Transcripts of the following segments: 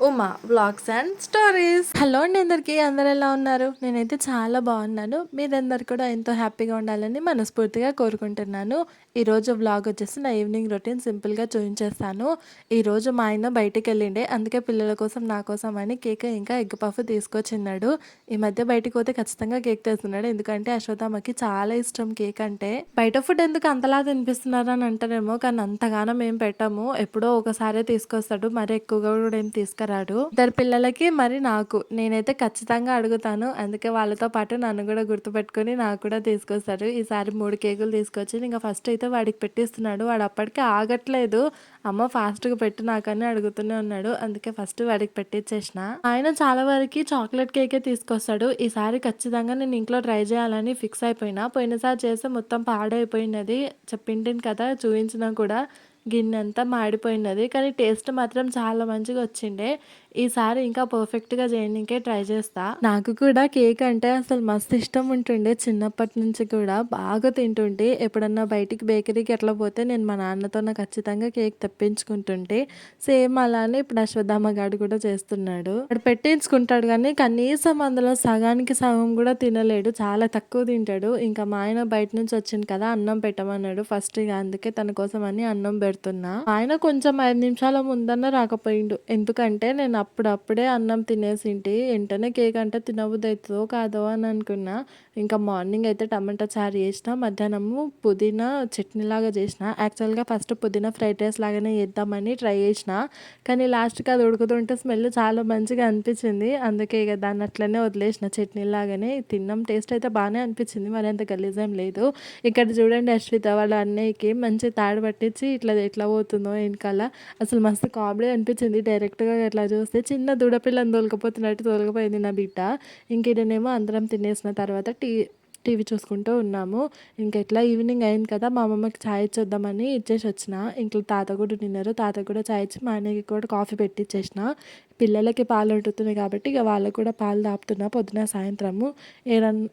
Uma vlogs and stories. Hello అండి అందరికీ, అందరు ఎలా ఉన్నారు? నేనైతే చాలా బాగున్నాను. మీరందరు కూడా ఎంతో హ్యాపీగా ఉండాలని మనస్ఫూర్తిగా కోరుకుంటున్నాను. ఈరోజు వ్లాగ్ వచ్చేసి నా ఈవినింగ్ రొటీన్ సింపుల్గా చూపించేస్తాను. ఈరోజు మా ఆయన బయటికి వెళ్ళిండే, అందుకే పిల్లల కోసం నా కోసం అని కేక్ ఇంకా ఎగ్ పఫ్ తీసుకొచ్చిన్నాడు. ఈ మధ్య బయటికి పోతే ఖచ్చితంగా కేక్ తెస్తున్నాడు, ఎందుకంటే అశ్వథామకి చాలా ఇష్టం కేక్ అంటే. బయట ఫుడ్ ఎందుకు అంతలా తినిపిస్తున్నారు అని అంటారేమో, కానీ అంతగానం ఏం పెట్టాము. ఎప్పుడో ఒకసారే తీసుకొస్తాడు, మరి ఎక్కువగా కూడా ఏం తీసుకురాడు. ఇద్దరు పిల్లలకి మరి నాకు నేనైతే ఖచ్చితంగా అడుగుతాను, అందుకే వాళ్ళతో పాటు నన్ను కూడా గుర్తుపెట్టుకుని నాకు కూడా తీసుకొస్తాడు. ఈసారి 3 కేకులు తీసుకొచ్చి ఇంకా ఫస్ట్ అయితే వాడికి పెట్టిస్తున్నాడు. వాడు అప్పటికే ఆగట్లేదు, అమ్మ ఫాస్ట్గా పెట్టు నాకని అడుగుతూనే ఉన్నాడు, అందుకే ఫస్ట్ వాడికి పెట్టించేసిన. ఆయన చాలా వరకు చాక్లెట్ కేకే తీసుకొస్తాడు. ఈసారి ఖచ్చితంగా నేను ఇంట్లో ట్రై చేయాలని ఫిక్స్ అయిపోయినా. పోయినసారి చేస్తే మొత్తం పాడైపోయినది, చెప్పింటిని కదా, చూపించినా కూడా గిన్నె అంతా మాడిపోయినది, కానీ టేస్ట్ మాత్రం చాలా మంచిగా వచ్చిండే. ఈసారి ఇంకా పర్ఫెక్ట్గా చేయడానికే ట్రై చేస్తా. నాకు కూడా కేక్ అంటే అసలు మస్తు ఇష్టం ఉంటుండే, చిన్నప్పటి నుంచి కూడా బాగా తింటుంటే. ఎప్పుడన్నా బయటికి బేకరీకి ఎట్లా పోతే నేను మా నాన్నతో నాకు ఖచ్చితంగా కేక్ తెప్పించుకుంటుంటే, సేమ్ అలానే ఇప్పుడు అశ్వత్థామ గాడు కూడా చేస్తున్నాడు. వాడు పెట్టించుకుంటాడు కానీ కనీసం అందులో సగానికి సగం కూడా తినలేడు, చాలా తక్కువ తింటాడు. ఇంకా మా ఆయన బయట నుంచి వచ్చింది కదా, అన్నం పెట్టమన్నాడు ఫస్ట్, ఇక అందుకే తన కోసం అని అన్నం పెడుతున్నా. ఆయన కొంచెం 5 నిమిషాల ముందన్న రాకపోయిండు, ఎందుకంటే నేను అప్పుడప్పుడే అన్నం తినేసింటి. వెంటనే కేక్ అంటే తినబుద్ధి అవుతుందో కాదో అని అనుకున్నా. ఇంకా మార్నింగ్ అయితే టమాటా చారు చేసిన, మధ్యాహ్నము పుదీనా చట్నీ లాగా చేసిన. యాక్చువల్గా ఫస్ట్ పుదీనా ఫ్రైడ్ రైస్ లాగానే చేద్దామని ట్రై చేసిన, కానీ లాస్ట్కి అది ఉడుకుతుంటే స్మెల్ చాలా మంచిగా అనిపించింది, అందుకే ఇక దాన్ని అట్లనే వదిలేసిన చట్నీ లాగానే తిన్నాం. టేస్ట్ అయితే బాగానే అనిపించింది, మరి అంత గలీజ్ ఏం లేదు. ఇక్కడ చూడండి, అశ్విత వాళ్ళ అన్నయ్యకి మంచి తాడు పట్టించి ఇట్లా ఎట్లా పోతుందో వెనకాల, అసలు మస్తు కామెడీ అనిపించింది. డైరెక్ట్గా ఎట్లా చూస్తే చిన్న దూడపిల్లని తోలుకపోతున్నట్టు తోలుకపోయింది నా బిడ్డ. ఇంక ఇడనేమో అందరం తినేసిన తర్వాత టీవీ చూసుకుంటూ ఉన్నాము. ఇంకెట్లా ఈవినింగ్ అయింది కదా, మా అమ్మమ్మకి ఛాయ్ ఇచ్చేద్దామని ఇచ్చేసి వచ్చిన. ఇంట్లో తాత కూడా తిన్నారు, తాత కూడా ఛాయ్ ఇచ్చి మా ఆయనకి కూడా కాఫీ పెట్టిచ్చేసిన. పిల్లలకి పాలు ఉంటుతున్నాయి కాబట్టి ఇక వాళ్ళకు కూడా పాలు తాపుతున్నా పొద్దున సాయంత్రము.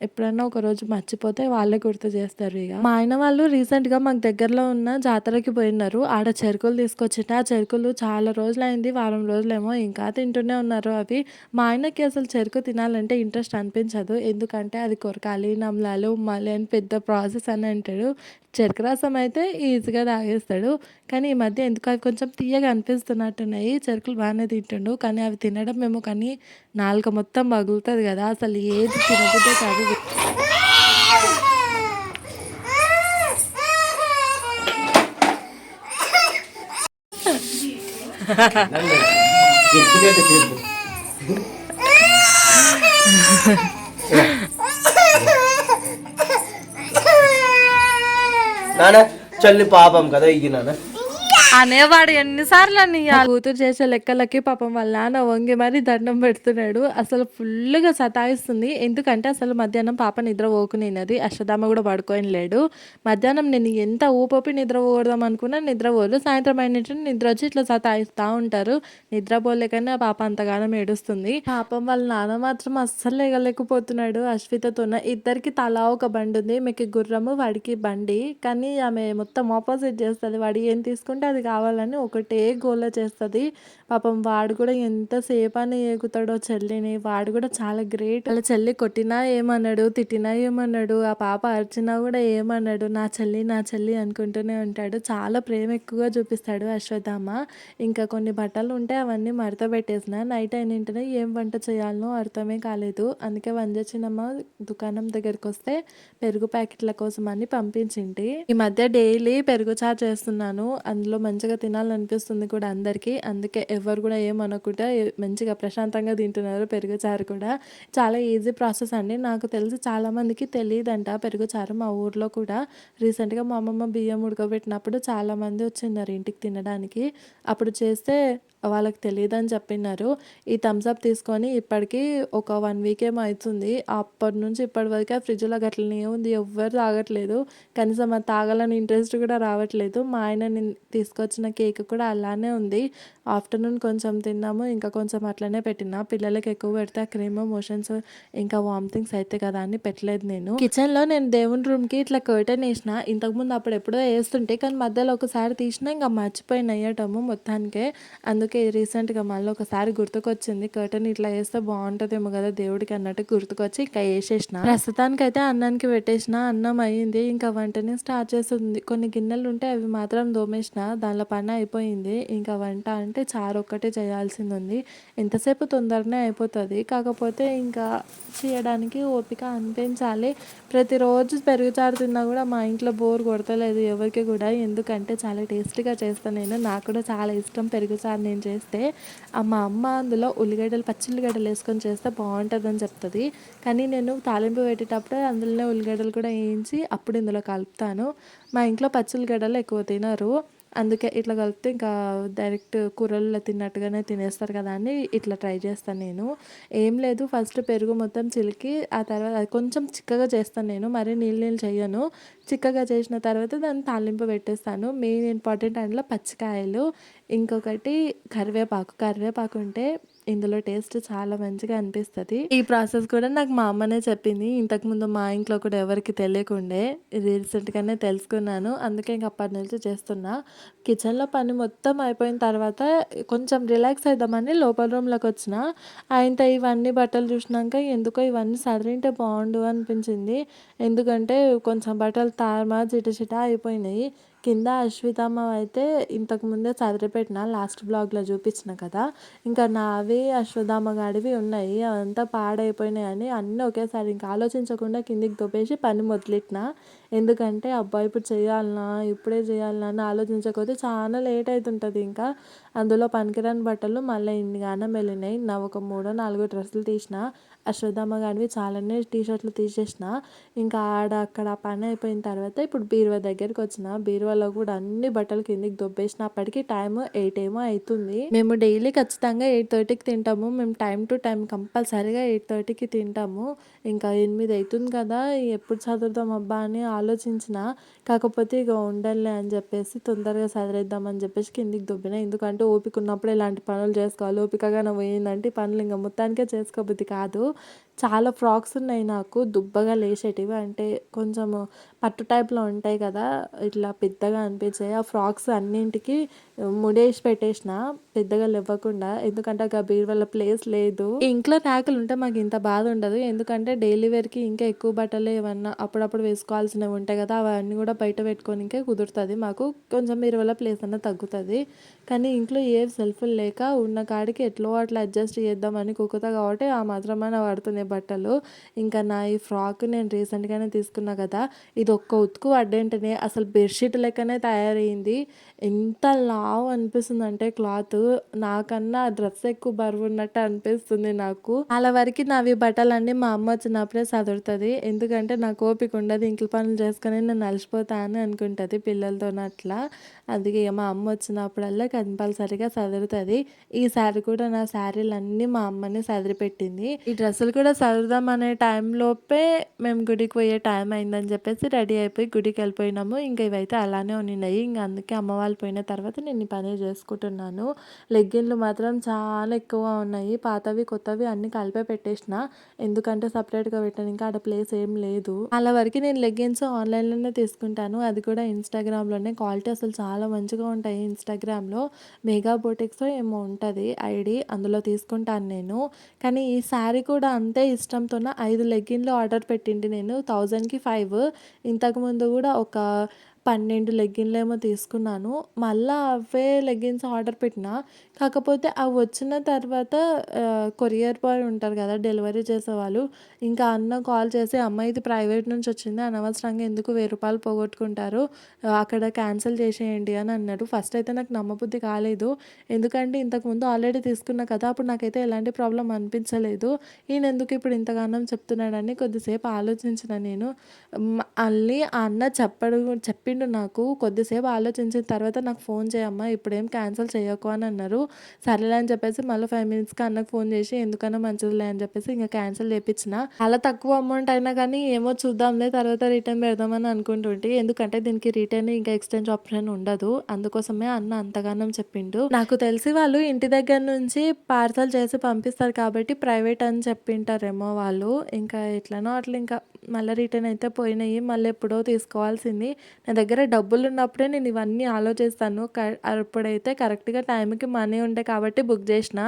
ఎప్పుడన్నా ఒక రోజు మర్చిపోతే వాళ్ళే గుర్తు చేస్తారు. ఇక మా ఆయన వాళ్ళు రీసెంట్గా మాకు దగ్గరలో ఉన్న జాతరకి పోయినారు. ఆడ చెరుకులు తీసుకొచ్చిన, ఆ చెరుకులు చాలా రోజులు అయింది, వారం రోజులేమో ఇంకా తింటూనే ఉన్నారు అవి. మా ఆయనకి అసలు చెరుకు తినాలంటే ఇంట్రెస్ట్ అనిపించదు, ఎందుకంటే అది కొరకాలి, నమలాలి, ఉమ్మాలి అని పెద్ద ప్రాసెస్ అని అంటాడు. చెరుకు రసం అయితే ఈజీగా తాగేస్తాడు, కానీ ఈ మధ్య ఎందుకు అవి కొంచెం తీయగా అనిపిస్తున్నట్టున్నాయి. చెరుకులు బాగానే తింటుండు, కానీ అవి తినడం మేము, కానీ నాలుక మొత్తం పగులుతుంది కదా, అసలు ఏది తినబుద్దే కాదు. నాన్న చల్లి పాపం కదా ఇది నాన్న అనేవాడు ఎన్నిసార్లు అని. కూతురు చేసే లెక్కలకి పాపం వాళ్ళ నాన్న వంగి మరి దండం పెడుతున్నాడు. అసలు ఫుల్గా సతాయిస్తుంది, ఎందుకంటే అసలు మధ్యాహ్నం పాప నిద్ర పోకునేది, అశ్వత్థామ కూడా పడుకొని లేడు. మధ్యాహ్నం నేను ఎంత ఊపి నిద్ర పోదాం అనుకున్నా నిద్ర పోదు, సాయంత్రం అయినట్టు నిద్ర వచ్చి ఇట్లా సతాయిస్తూ ఉంటారు. నిద్రపోలేకనే ఆ పాప అంతగానం ఏడుస్తుంది. పాపం వాళ్ళ నాన్న మాత్రం అస్సలు లేగలేకపోతున్నాడు. అశ్వితతోన ఇద్దరికి తలా ఒక బండి ఉంది, మీకు గుర్రము వాడికి బండి, కానీ ఆమె మొత్తం ఆపోజిట్ చేస్తుంది. వాడు ఏం తీసుకుంటే అది కావాలని ఒకటే గోల చేస్తుంది. పాపం వాడు కూడా ఎంతసేపు అని ఎగుతాడో చెల్లిని. వాడు కూడా చాలా గ్రేట్. వాళ్ళ చెల్లి కొట్టినా ఏమన్నాడు, తిట్టినా ఏమన్నాడు, ఆ పాప అరిచినా కూడా ఏమన్నాడు, నా చెల్లి నా చెల్లి అనుకుంటూనే ఉంటాడు. చాలా ప్రేమ ఎక్కువగా చూపిస్తాడు అశ్వత్థామ. ఇంకా కొన్ని బట్టలు ఉంటే అవన్నీ మడత పెట్టేసిన. నైట్ అయినంటనే ఏం వంట చేయాలనో అర్థమే కాలేదు, అందుకే వంజచినమ్మ దుకాణం దగ్గరికి వస్తే పెరుగు ప్యాకెట్ల కోసం అని పంపించింటి. ఈ మధ్య డైలీ పెరుగు చారు చేస్తున్నాను, అందులో మంచిగా తినాలనిపిస్తుంది కూడా అందరికీ, అందుకే ఎవరు కూడా ఏమనుకుంటే మంచిగా ప్రశాంతంగా తింటున్నారు. పెరుగు చారు కూడా చాలా ఈజీ ప్రాసెస్ అండి, నాకు తెలిసి చాలామందికి తెలియదంట పెరుగు చారు. మా ఊర్లో కూడా రీసెంట్గా మా అమ్మమ్మ బియ్యం ఉడకబెట్టినప్పుడు చాలామంది వచ్చిన్నారు ఇంటికి తినడానికి, అప్పుడు చేస్తే వాళ్ళకి తెలియదని చెప్పినారు. ఈ థమ్స్అప్ తీసుకొని ఇప్పటికీ ఒక 1 వీక్ ఏమో అవుతుంది, అప్పటి నుంచి ఇప్పటి వరకు ఫ్రిడ్జ్లో గట్లనే ఉంది, ఎవ్వరు తాగట్లేదు. కనీసం అది తాగాలని ఇంట్రెస్ట్ కూడా రావట్లేదు. మా ఆయన తీసుకొచ్చిన కేక్ కూడా అలానే ఉంది. ఆఫ్టర్నూన్ కొంచెం తిన్నాము, ఇంకా కొంచెం అట్లనే పెట్టిన. పిల్లలకి ఎక్కువ పెడితే ఆ క్రీమ్ మోషన్స్ ఇంకా వామిటింగ్స్ అయితే కదా అని పెట్టలేదు. నేను కిచెన్లో నేను దేవుని రూమ్కి ఇట్లా కర్టెన్ వేసిన, ఇంతకుముందు అప్పుడు ఎప్పుడో వేస్తుంటే, కానీ మధ్యలో ఒకసారి తీసినా ఇంకా మర్చిపోయిన వేయటము మొత్తానికే, అందుకే అందుకే రీసెంట్గా మళ్ళీ ఒకసారి గుర్తుకొచ్చింది, కర్టన్ ఇట్లా వేస్తే బాగుంటుందేమో కదా దేవుడికి అన్నట్టు గుర్తుకొచ్చి ఇంకా వేసేసిన. ప్రస్తుతానికైతే అన్నానికి పెట్టేసిన, అన్నం అయ్యింది, ఇంకా వంటని స్టార్ట్ చేస్తుంది. కొన్ని గిన్నెలు ఉంటే అవి మాత్రం దోమేసిన, దానిలో పని అయిపోయింది. ఇంకా వంట అంటే చారు ఒక్కటే చేయాల్సింది ఉంది. ఎంతసేపు తొందరనే అయిపోతుంది, కాకపోతే ఇంకా చేయడానికి ఓపిక అనిపించాలి. ప్రతిరోజు పెరుగుచారు తిన్నా కూడా మా ఇంట్లో బోర్ కొడతలేదు ఎవరికి కూడా, ఎందుకంటే చాలా టేస్టీగా చేస్తాను నేను. నాకు కూడా చాలా ఇష్టం పెరుగుచారు నేను చేస్తే. మా అమ్మ అందులో ఉల్లిగడ్డలు, పచ్చి ఉల్లిగడ్డలు వేసుకొని చేస్తే బాగుంటుందని చెప్తుంది. కానీ నేను తాలింపు పెట్టేటప్పుడు అందులోనే ఉల్లిగడ్డలు కూడా వేయించి అప్పుడు ఇందులో కలుపుతాను. మా ఇంట్లో పచ్చి ఉల్లిగడ్డలు ఎక్కువ తినరు, అందుకే ఇట్లా కలిపితే ఇంకా డైరెక్ట్ కూరల్లో తిన్నట్టుగానే తినేస్తారు కదా అని ఇట్లా ట్రై చేస్తాను నేను. ఏం లేదు, ఫస్ట్ పెరుగు మొత్తం చిలికి ఆ తర్వాత అది కొంచెం చిక్కగా చేస్తాను నేను, మరీ నీళ్ళు నీళ్ళు చేయను. చిక్కగా చేసిన తర్వాత దాన్ని తాలింపు పెట్టేస్తాను. మెయిన్ ఇంపార్టెంట్ అందులో పచ్చికాయలు, ఇంకొకటి కరివేపాకు ఉంటే ఇందులో టేస్ట్ చాలా మంచిగా అనిపిస్తుంది. ఈ ప్రాసెస్ కూడా నాకు మా అమ్మనే చెప్పింది, ఇంతకుముందు మా ఇంట్లో కూడా ఎవరికి తెలియకుండే, రీసెంట్గానే తెలుసుకున్నాను. అందుకే ఇంక అప్పటి నుంచి చేస్తున్నా. కిచెన్లో పని మొత్తం అయిపోయిన తర్వాత కొంచెం రిలాక్స్ అవుదామని లోపల రూమ్లోకి వచ్చిన. ఆయనతో ఇవన్నీ బట్టలు చూసినాక ఎందుకో ఇవన్నీ సదిరింటే బాగుండు అనిపించింది. ఎందుకంటే కొంచెం బట్టలు తారమా చిట అయిపోయినాయి. కింద అశ్వితమ్మ అయితే ఇంతకుముందే చదిరిపెట్టిన, లాస్ట్ బ్లాగ్లో చూపించిన కదా. ఇంకా నావి అశ్వత్థామ గాడివి ఉన్నాయి, అవంతా పాడైపోయినాయి అని అన్నీ ఒకేసారి ఇంకా ఆలోచించకుండా కిందికి దొబ్బేసి పని మొదలెట్టిన. ఎందుకంటే అబ్బా ఇప్పుడు చేయాలనా, ఇప్పుడే చేయాలనా అని ఆలోచించకపోతే చాలా లేట్ అవుతుంటుంది. ఇంకా అందులో పనికిరాని బట్టలు మళ్ళీ ఇన్ని గానం వెళ్ళినాయి. నా ఒక 3-4 డ్రెస్సులు తీసిన, అశ్వత్థామ గారివి చాలానే టీషర్ట్లు తీసేసిన. ఇంకా అక్కడ పని అయిపోయిన తర్వాత ఇప్పుడు బీరువా దగ్గరికి వచ్చిన. బీరువాలో కూడా అన్ని బట్టలు కిందికి దొబ్బేసిన. అప్పటికి టైం 8 ఏమో అవుతుంది. మేము డైలీ ఖచ్చితంగా 8:30కి తింటాము. మేము టైం టు టైం కంపల్సరీగా 8:30కి తింటాము. ఇంకా 8 అవుతుంది కదా, ఎప్పుడు చదువుదాం అబ్బా అని ఆలోచించిన. కాకపోతే ఇక ఉండలే అని చెప్పేసి తొందరగా చదివేద్దామని చెప్పేసి కిందికి దొబ్బిన. ఎందుకంటే ఓపిక ఉన్నప్పుడు ఇలాంటి పనులు చేసుకోవాలి, ఓపికగా పోయిందంటే ఈ పనులు ఇంకా మొత్తానికే చేసుకోబుద్ది కాదు. చాలా ఫ్రాక్స్ ఉన్నాయి నాకు దుబ్బగా లేచేటివి, అంటే కొంచెము పట్టు టైప్లో ఉంటాయి కదా, ఇట్లా పెద్దగా అనిపించాయి. ఆ ఫ్రాక్స్ అన్నింటికి ముడేసి పెట్టేసిన పెద్దగా లేవ్వకుండా, ఎందుకంటే ఆ బీరువాల ప్లేస్ లేదు. ఈ ఇంట్లో ర్యాకులు ఉంటే మాకు ఇంత బాధ ఉండదు, ఎందుకంటే డైలీ వేర్కి ఇంకా ఎక్కువ బట్టలు ఏమన్నా అప్పుడప్పుడు వేసుకోవాల్సినవి ఉంటాయి కదా, అవన్నీ కూడా బయట పెట్టుకోనికే కుదురుతుంది మాకు. కొంచెం బీరువాల ప్లేస్ అన్న తగ్గుతుంది. కానీ ఇంట్లో ఏ సెల్ఫ్లు లేక ఉన్న కాడికి ఎట్లో అట్లా అడ్జస్ట్ చేద్దామని కుక్కుతా కాబట్టి ఆ మాత్రమైన పడుతున్నాయి బట్టలు. ఇంకా నా ఈ ఫ్రాక్ నేను రీసెంట్గానే తీసుకున్నా కదా, ఇది ఒక్క ఉతుకు అడ్డేంటనే అసలు బెడ్షీట్ లెక్కనే తయారైంది. ఎంత లావు అనిపిస్తుంది అంటే క్లాత్, నాకన్నా డ్రెస్ ఎక్కువ బరువు ఉన్నట్టు అనిపిస్తుంది నాకు. అలా వరకు నావి బట్టలన్నీ మా అమ్మ వచ్చినప్పుడే చదువుతుంది, ఎందుకంటే నాకు ఓపిక ఉండదు, ఇంట్లో పనులు చేసుకొని నేను అలసిపోతా అని అనుకుంటుంది పిల్లలతో అట్లా. అందుకే మా అమ్మ వచ్చినప్పుడల్లా కంపల్సరీగా చదువుతుంది. ఈసారి కూడా నా శారీలు అన్నీ మా అమ్మనే చదిరిపెట్టింది. ఈ డ్రెస్సులు కూడా చదువుదాం అనే టైంలోపే మేము గుడికి పోయే టైం అయిందని చెప్పేసి రెడీ అయిపోయి గుడికి వెళ్ళిపోయినాము. ఇంకా ఇవైతే అలానే ఉన్నాయి. ఇంకా అందుకే అమ్మ వాళ్ళు పోయిన తర్వాత నేను ఈ పని చేసుకుంటున్నాను. లెగ్గిన్లు మాత్రం చాలా ఎక్కువ ఉన్నాయి, పాతవి కొత్తవి అన్నీ కలిపే పెట్టేసిన, ఎందుకంటే సపరేట్గా పెట్టాను, ఇంకా ఆడ ప్లేస్ ఏం లేదు. అలా వరకు నేను లెగ్గిన్స్ ఆన్లైన్లోనే తీసుకుంటాను, అది కూడా ఇన్స్టాగ్రామ్లోనే. క్వాలిటీ అసలు చాలా మంచిగా ఉంటాయి ఇన్స్టాగ్రామ్లో. మెగా బోటిక్స్ ఏమో ఉంటుంది ఐడి, అందులో తీసుకుంటాను నేను. కానీ ఈ శారీ కూడా అంతే ఇష్టంతో 5 లెగ్గిన్లు ఆర్డర్ పెట్టింది నేను, 1000కి 5. ఇంతకుముందు కూడా ఒక 12 లెగ్గిన్లు ఏమో తీసుకున్నాను. మళ్ళీ అవే లెగ్గిన్స్ ఆర్డర్ పెట్టిన, కాకపోతే అవి వచ్చిన తర్వాత కొరియర్ బాయ్ ఉంటారు కదా డెలివరీ చేసేవాళ్ళు, ఇంకా అన్న కాల్ చేసి అమ్మ ఇది ప్రైవేట్ నుంచి వచ్చింది, అనవసరంగా ఎందుకు 1000 రూపాయలు పోగొట్టుకుంటారు, అక్కడ క్యాన్సిల్ చేసేయండి అని అన్నాడు. ఫస్ట్ అయితే నాకు నమ్మబుద్ధి కాలేదు, ఎందుకంటే ఇంతకుముందు ఆల్రెడీ తీసుకున్నా కదా, అప్పుడు నాకైతే ఎలాంటి ప్రాబ్లం అనిపించలేదు. ఈయన ఎందుకు ఇప్పుడు ఇంతగానం చెప్తున్నాడని కొద్దిసేపు ఆలోచించిన నేను. మళ్ళీ ఆ అన్న చెప్పిండు నాకు, కొద్దిసేపు ఆలోచించిన తర్వాత నాకు ఫోన్ చేయమ్మా ఇప్పుడేం క్యాన్సిల్ చేయకు అని అన్నారు. సరేలే అని చెప్పేసి మళ్ళీ 5 మినిట్స్కి అన్నకు ఫోన్ చేసి ఎందుకన్నా మంచిదిలే అని చెప్పేసి ఇంకా క్యాన్సిల్ చేయించిన. చాలా తక్కువ అమౌంట్ అయినా కానీ ఏమో చూద్దాంలే తర్వాత రిటర్న్ పెడదామని అనుకుంటుంటే, ఎందుకంటే దీనికి రిటర్న్ ఇంకా ఎక్స్చేంజ్ ఆప్షన్ ఉండదు, అందుకోసమే అన్న అంతగానం చెప్పిండు. నాకు తెలిసి వాళ్ళు ఇంటి దగ్గర నుంచి పార్సల్ చేసి పంపిస్తారు కాబట్టి ప్రైవేట్ అని చెప్పింటారేమో వాళ్ళు, ఇంకా ఎట్లనో అట్లా ఇంకా మళ్ళీ రిటర్న్ అయితే పోయినాయి. మళ్ళీ ఎప్పుడో తీసుకోవాల్సింది. నా దగ్గర డబ్బులు ఉన్నప్పుడే నేను ఇవన్నీ ఆలోచిస్తాను. అప్పుడైతే కరెక్ట్‌గా టైంకి మనీ ఉండే కాబట్టి బుక్ చేసిన.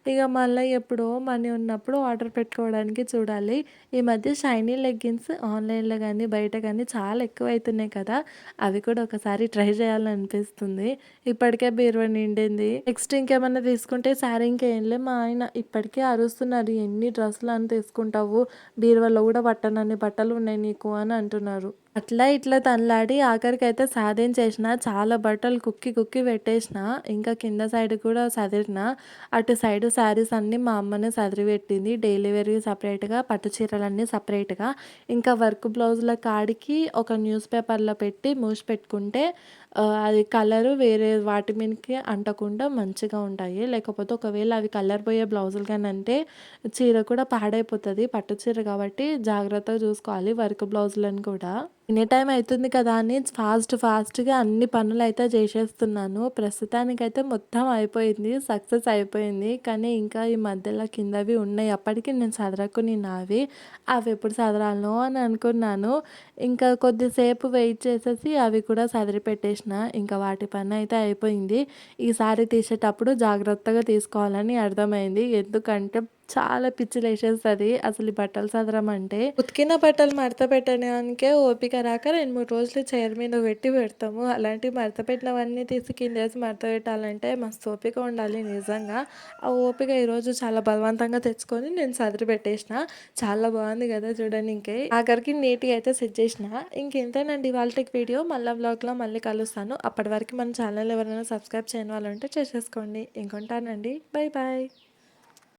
ఇక మళ్ళీ ఎప్పుడో మనీ ఉన్నప్పుడు ఆర్డర్ పెట్టుకోవడానికి చూడాలి. ఈ మధ్య షైనీ లెగ్గిన్స్ ఆన్‌లైన్‌లో గానీ, బయట గానీ చాలా ఎక్కువైతున్నాయి కదా! అవి కూడా ఒకసారి ట్రై చేయాలనిపిస్తుంది. ఇప్పటికే బీరువా నిండింది. నెక్స్ట్ ఇంకేమన్నా తీసుకుంటే శారీ ఇంకేంలే మా ఆయన ఇప్పటికే అరుస్తున్నారు. "ఎన్ని డ్రెస్సులని తీసుకుంటావు? బీరువాలో కూడా పట్టనన్ని బట్టలు ఉన్నాయి నీకు" అని అంటున్నారు. అట్లా ఇట్లా తనలాడి ఆఖరికైతే సాధించేసిన. చాలా బట్టలు కుక్కి కుక్కి పెట్టేసిన. ఇంకా కింద సైడ్ కూడా సదిరిన. అటు సైడు శారీస్ అన్నీ మా అమ్మనే సదిరిపెట్టింది. డైలీ వేర్‌వి సపరేట్‌గా, పట్టు చీరలన్నీ సపరేట్‌గా. ఇంకా వర్క్ బ్లౌజుల కాడికి ఒక న్యూస్ పేపర్‌లో పెట్టి మూసి పెట్టుకుంటే అది కలరు వేరే వాటి మీదకి అంటకుండా మంచిగా ఉంటాయి. లేకపోతే ఒకవేళ అవి కలర్ పోయే బ్లౌజులు గాని అంటే చీర కూడా పాడైపోతది. పట్టు చీర కాబట్టి జాగ్రత్తగా చూసుకోవాలి వర్క్ బ్లౌజులను కూడా. తినే టైం అయితుంది కదా అని ఫాస్ట్‌గా అన్ని పనులైతే చేసేస్తున్నాను. ప్రస్తుతానికైతే మొత్తం అయిపోయింది. సక్సెస్ అయిపోయింది. కానీ ఇంకా ఈ మధ్యలో కిందవి ఉన్నాయి. అప్పటికి నేను సదరకుని నావి. అవి ఎప్పుడు సదరాలో అని అనుకున్నాను. ఇంకా కొద్దిసేపు వెయిట్ చేసేసి అవి కూడా సదిరి పెట్టేసిన. ఇంకా వాటి పనైతే అయిపోయింది. ఈసారి తీసేటప్పుడు జాగ్రత్తగా తీసుకోవాలని అర్థమైంది. ఎందుకంటే చాలా పిచ్చిలేసేస్తది అసలు ఈ బట్టలు సదరమంటే. ఉతికిన బట్టలు మడత పెట్టడానికే ఓపిక రాక 2, 3 రోజులు చైర్ మీద పెడతాము. అలాంటివి మడత పెట్టినవన్నీ తీసి కిందేసి మడత పెట్టాలంటే మస్తు ఓపిక ఉండాలి నిజంగా. ఆ ఓపిక ఈరోజు చాలా బలవంతంగా తెచ్చుకొని నేను సదిరి పెట్టేసిన. చాలా బాగుంది కదా చూడనీకే. ఆఖరికి నీట్‌గా అయితే సెట్ చేసిన. ఇంకెంతేనండి ఇవాల్టికి వీడియో. మళ్ళా వ్లాగ్‌లో మళ్ళీ కలుస్తాను. అప్పటి వరకు మన ఛానల్ ఎవరైనా సబ్స్క్రైబ్ చేయని వాళ్ళు ఉంటే చేసేసుకోండి. ఇంకుంటానండి. Bye bye.